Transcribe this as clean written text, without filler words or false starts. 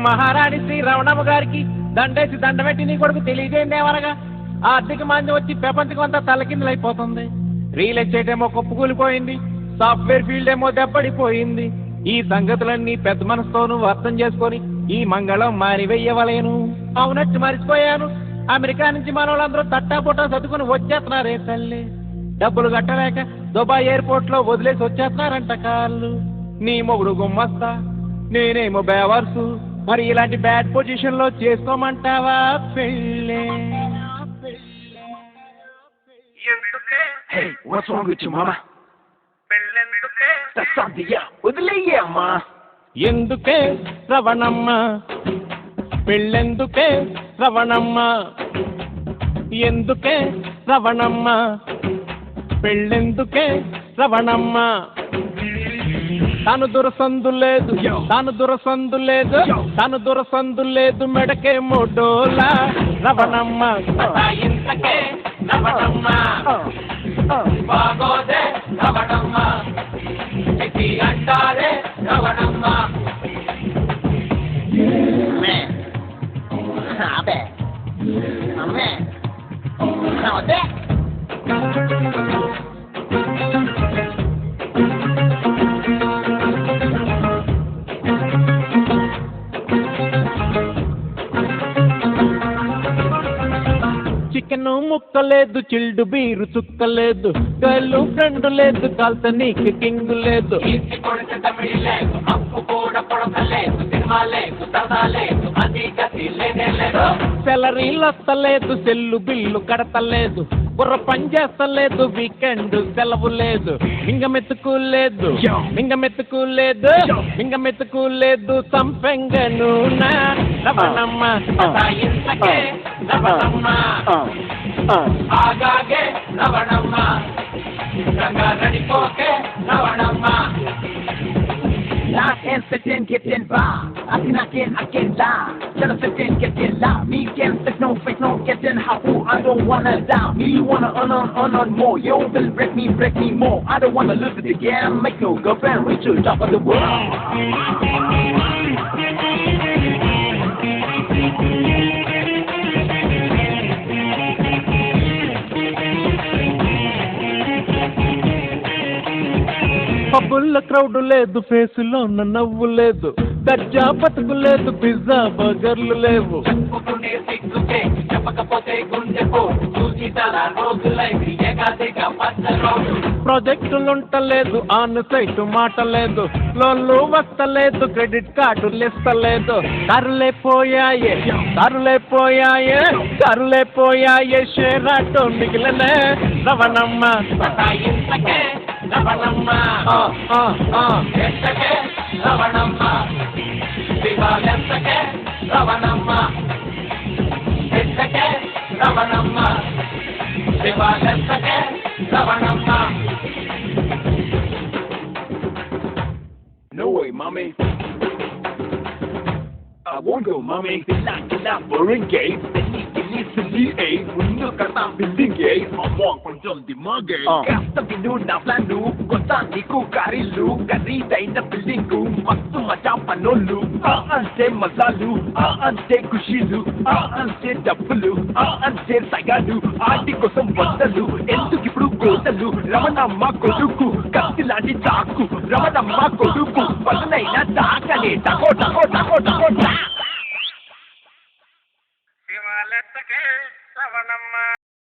మహారాణి శ్రీ రమణమ్మ గారికి దండేసి దండబెట్టి నీ కొడుకు తెలియజేయందేమనగా ఆర్థిక మాంద్యం వచ్చి ప్రపంచం అంతా తలకిందులైపోతుంది. రియల్ ఎస్టేట్ ఏమో కుప్పకూలిపోయింది, సాఫ్ట్వేర్ ఫీల్డ్ ఏమో దెబ్బడిపోయింది. ఈ సంగతులన్నీ పెద్ద మనసుతో నువ్వు అర్థం చేసుకొని ఈ మంగళం మానివెయ్యవలేను. అవునట్టు మర్చిపోయాను, అమెరికా నుంచి మనోళ్ళందరూ తట్టాపుట్టా చదువుకుని వచ్చేస్తున్నారే తల్లి. డబ్బులు కట్టలేక దుబాయ్ ఎయిర్పోర్ట్ లో వదిలేసి వచ్చేస్తున్నారంట కాళ్ళు. నీ మొగుడు గుమ్మస్తా, నేనేమో బేవర్సు. మరి ఇలాంటి బ్యాడ్ పొజిషన్ లో చేసుకోమంటావా పెళ్ళే? Hey, what's wrong with you, mama? That's something, yeah. వదిలేయమ్మా. ఎందుకే శ్రవణమ్మ పెళ్ళెందుకే శ్రవణమ్మ? ఎందుకే శ్రవణమ్మ పెళ్ళెందుకే శ్రవణమ్మ? తాను దురసందు లేదు, తాను దురసందు లేదు, తాను దురసందు లేదు, మెడకే మోడోలా రవణమ్మ. ఇంతకే రవణమ్మ బాగోదే రవణమ్మ, అంటారే రవణమ్మ. అబ్బే అమ్మే అదే చికెన్ ముక్కలేదు, చిల్డు బీరు చుక్కలేదు, గల్లు ఫ్రెండ్ లేదు, కాల్త నీకు కింగ్ లేదు. సెలరీలు వస్తలేదు, సెల్లు బిల్లు కడతలేదు, బుర్ర పని చేస్తలేదు, వీకెండ్ సెలవు లేదు. మింగమెత్తుకు లేదు, మింగమెత్తుకు లేదు, మింగమెత్తుకు లేదు, సంపెంగను రవణమ్మ. ఆగాగే రవణమ్మ, రంగారెడ్డిపోకే Ravanamma. Knock and sit in, get in bar. I can lie. Tell us sit in, get in lie. Me can't sit no fake, no get in how I don't wanna die. Me wanna earn more. Yo, will break me more. I don't wanna lose it again. Make no girlfriend reach to the top of the world. పబ్బుల్లో crowd లేదు, ఫేసులో నవ్వు లేదు, దర్జా బతుకు లేదు, pizza బర్గర్లు లేవు. ప్రాజెక్టులుంటలేదు, on site మాట లేదు, లోన్లు వస్తలేదు, క్రెడిట్ కార్డులు ఇస్తలేదు. కారులే పోయాయే, కారులే పోయాయే, కారులే పోయాయే, షేర్ ఆటో మిగిలనే రవణమ్మ. రవణమ్మ ఎంతకే రవణమ్మ, దివాలెంతకే రవణమ్మ, ఎంతకే రవణమ్మ, దివాలెంతకే Ravanamma. No way, mommy. I won't go, mommy. Kila boring gay. Silly A. Unno kata building gay. Among konjol di magay. Kasta binu na planu. Kosa niku karilu. Karidaina building ku. Mastu macha panolu. Ante mazalu. Ante kushilu. Ante dabbulu. Ante sagadu. Aati kosam vandalu. Endukipudu kodalu. Ramanamma koduku. Kastilani chaku. Ramanamma koduku. Palanaina taakane. Tako tako tako tako. శివాలెత్తకే రవణమ్మ.